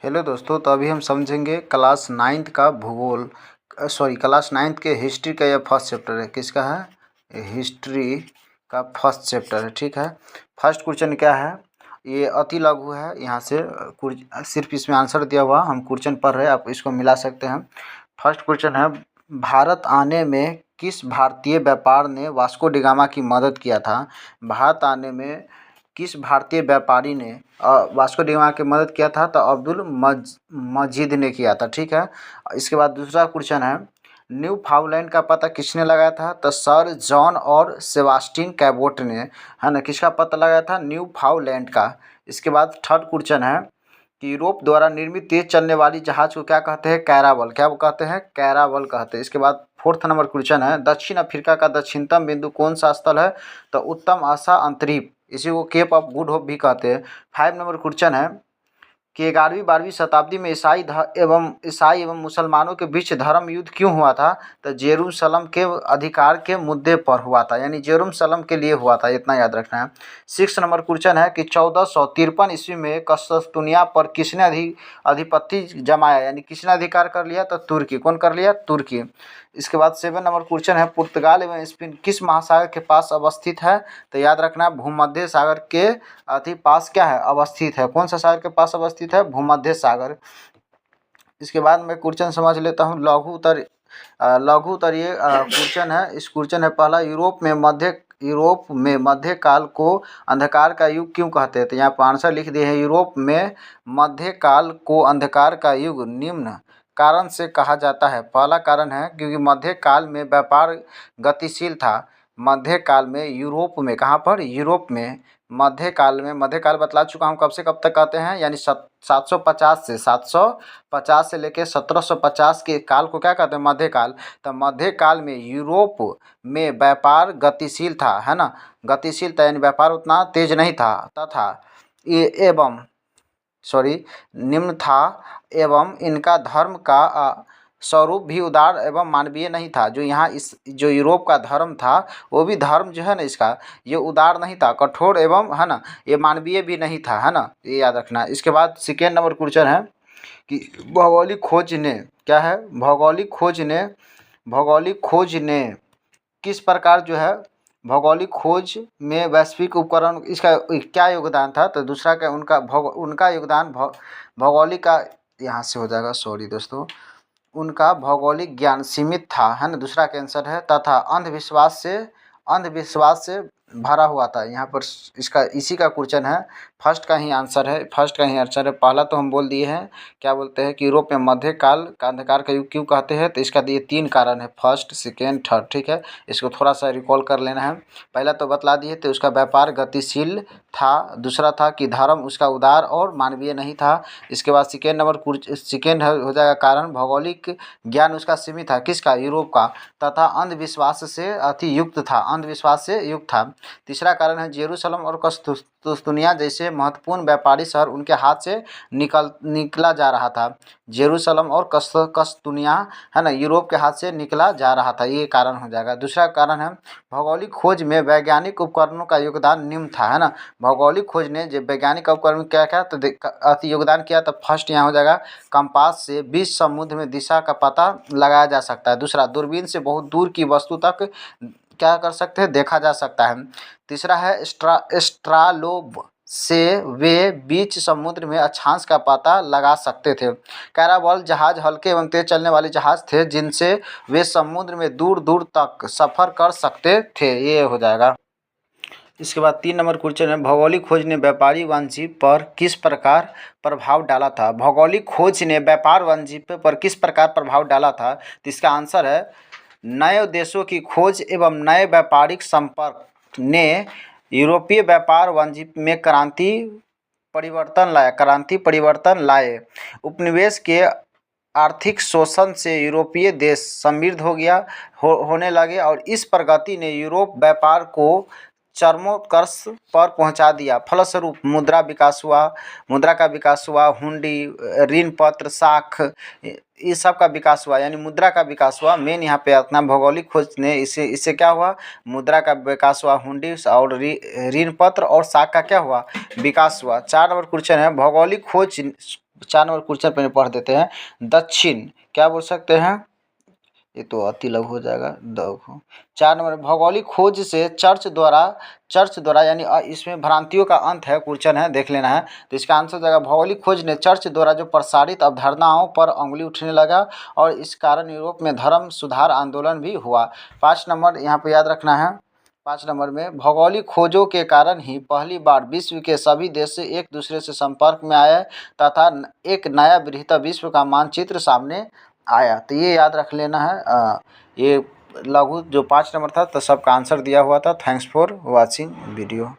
Hello दोस्तों, तो अभी हम समझेंगे क्लास नाइन्थ का भूगोल क्लास नाइन्थ के हिस्ट्री का यह फर्स्ट चैप्टर है। किसका है? हिस्ट्री का फर्स्ट चैप्टर है। ठीक है। फर्स्ट क्वेश्चन क्या है? ये अति लघु है। यहाँ से सिर्फ इसमें आंसर दिया हुआ, हम क्वेश्चन पढ़ रहे हैं, आप इसको मिला सकते हैं। फर्स्ट क्वेश्चन है, भारत आने में किस भारतीय व्यापार ने वास्को डी गामा की मदद किया था? भारत आने में किस भारतीय व्यापारी ने वास्को डी गामा की मदद किया था? तो अब्दुल मजीद ने किया था। ठीक है। इसके बाद दूसरा क्वेश्चन है, न्यू फाउंडलैंड का पता किसने लगाया था? तो सर जॉन और सेबास्टिन कैबोट ने, है ना, किसका पता लगाया था? न्यू फाउंडलैंड का। इसके बाद थर्ड क्वेश्चन है कि यूरोप द्वारा निर्मित तेज चलने वाली जहाज को क्या कहते हैं? कैरावल। क्या वो कहते हैं? कैरावल कहते हैं। इसके बाद फोर्थ नंबर क्वेश्चन है, दक्षिण अफ्रीका का दक्षिणतम बिंदु कौन सा स्थल है? तो उत्तम आशा अंतरीप, इसी को केप ऑफ गुड होप भी कहते हैं। 5 नंबर क्वेश्चन है कि 11वीं-12वीं शताब्दी में ईसाई एवं मुसलमानों के बीच धर्म युद्ध क्यों हुआ था? तो जेरूसलम के अधिकार के मुद्दे पर हुआ था, यानी जेरूसलम के लिए हुआ था, इतना याद रखना है। 6 नंबर क्वेश्चन है कि 1453 ईस्वी में कस्तूनिया पर किसने अधिपत्ति जमाया, यानी किसने अधिकार कर लिया? तो तुर्की। कौन कर लिया? तुर्की। इसके बाद 7 नंबर क्वेश्चन है, पुर्तगाल एवं स्पेन किस महासागर के पास अवस्थित है? तो याद रखना, भूमध्य सागर के पास क्या है? अवस्थित है। कौन सा सागर के पास अवस्थित है? भूमध्य सागर। इसके बाद मैं क्वेश्चन समझ लेता हूँ, लघु उत्तरीय क्वेश्चन है। इस क्वेश्चन है पहला, यूरोप में मध्यकाल को अंधकार का युग क्यों कहते हैं? तो यहाँ पर आंसर लिख दिए हैं, यूरोप में मध्यकाल को अंधकार का युग निम्न कारण से कहा जाता है। पहला कारण है क्योंकि मध्यकाल में व्यापार गतिशील था। मध्यकाल में यूरोप में, कहाँ पर? यूरोप में। मध्यकाल बतला चुका हूँ, कब से कब तक कहते हैं, यानी 750 से लेकर 1750 के काल को क्या कहते हैं? मध्यकाल। तो मध्यकाल में यूरोप में व्यापार गतिशील था, है ना, गतिशील था, यानी व्यापार उतना तेज नहीं था, तथा निम्न था, एवं इनका धर्म का स्वरूप भी उदार एवं मानवीय नहीं था। जो यूरोप का धर्म था, वो भी धर्म जो है ना इसका, ये उदार नहीं था, कठोर एवं, है ना, ये मानवीय भी नहीं था, है ना, ये याद रखना। इसके बाद सेकेंड नंबर क्वेश्चन है कि भौगोलिक खोज ने, क्या है? भौगोलिक खोज ने किस प्रकार जो है भौगोलिक खोज में वैश्विक उपकरण, इसका क्या योगदान था? तो दूसरा का उनका योगदान भौगोलिक का, यहाँ से हो जाएगा, सॉरी दोस्तों, उनका भौगोलिक ज्ञान सीमित था, है ना, दूसरा का आंसर है, तथा अंधविश्वास से भरा हुआ था। यहाँ पर इसका इसी का क्वेश्चन है, फर्स्ट का ही आंसर है। पहला तो हम बोल दिए हैं, क्या बोलते हैं कि यूरोप में मध्यकाल का अंधकार का युग क्यों कहते हैं? तो इसका ये 3 कारण है, फर्स्ट, सेकेंड, थर्ड। ठीक है, इसको थोड़ा सा रिकॉल कर लेना है। पहला तो बतला दिए थे, उसका व्यापार गतिशील था। दूसरा था कि धर्म उसका उदार और मानवीय नहीं था। इसके बाद सेकेंड हो जाएगा कारण, भौगोलिक ज्ञान उसका सीमित था, किसका? यूरोप का, तथा अंधविश्वास से युक्त था। तीसरा कारण है, जेरूसलम और कस्तूनिया जैसे महत्वपूर्ण व्यापारी शहर उनके हाथ से निकला जा रहा था। जेरूसलम और कस्तूनिया, है ना, यूरोप के हाथ से निकला जा रहा था, ये कारण हो जाएगा। दूसरा कारण है, भौगोलिक खोज में वैज्ञानिक उपकरणों का योगदान निम्न था, है ना, भौगोलिक खोज ने जो वैज्ञानिक उपकरण क्या क्या तो योगदान किया, तो फर्स्ट यहाँ हो जाएगा, कंपास से बीच समुद्र में दिशा का पता लगाया जा सकता है। दूसरा, दूरबीन से बहुत दूर की वस्तु तक क्या कर सकते हैं? देखा जा सकता है। तीसरा है, स्ट्रालोब से वे बीच समुद्र में अक्षांश का पता लगा सकते थे। कैरावल जहाज हल्के एवं तेज चलने वाले जहाज थे, जिनसे वे समुद्र में दूर दूर तक सफ़र कर सकते थे, ये हो जाएगा। इसके बाद 3 नंबर क्वेश्चन है, भौगोलिक खोज ने व्यापारी वाणिज्य पर किस प्रकार प्रभाव डाला था? भौगोलिक खोज ने व्यापार वाणिज्य पर किस प्रकार प्रभाव डाला था? तो इसका आंसर है, नए देशों की खोज एवं नए व्यापारिक संपर्क ने यूरोपीय व्यापार वाणिज्य में क्रांति परिवर्तन लाए। उपनिवेश के आर्थिक शोषण से यूरोपीय देश समृद्ध होने लगे, और इस प्रगति ने यूरोप व्यापार को चरमोत्कर्ष पर पहुंचा दिया। फलस्वरूप मुद्रा का विकास हुआ, हुंडी, ऋण पत्र, साख, इस सब का विकास हुआ, यानी मुद्रा का विकास हुआ। मेन यहाँ पे अपना भौगोलिक खोज ने इससे क्या हुआ? मुद्रा का विकास हुआ, हुंडी और ऋण पत्र और साख का क्या हुआ? विकास हुआ। 4 नंबर क्वेश्चन है, भौगोलिक खोज 4 नंबर क्वेश्चन पहले पढ़ देते हैं। दक्षिण क्या बोल सकते हैं, ये तो अति लघु हो जाएगा। 4 नंबर भौगोलिक खोज से चर्च द्वारा यानी इसमें भ्रांतियों का अंत है, क्वेश्चन है, देख लेना है। तो इसका आंसर हो जाएगा भौगोलिक खोज ने चर्च द्वारा जो प्रसारित अवधारणाओं पर उंगली उठने लगा और इस कारण यूरोप में धर्म सुधार आंदोलन भी हुआ। 5 नंबर यहाँ पे याद रखना है। 5 नंबर में भौगोलिक खोजों के कारण ही पहली बार विश्व के सभी देश एक दूसरे से संपर्क में आए तथा एक नया बृहत्तर विश्व का मानचित्र सामने आया। तो ये याद रख लेना है। ये लघु जो 5 नंबर था तो सबका आंसर दिया हुआ था। Thanks for watching video.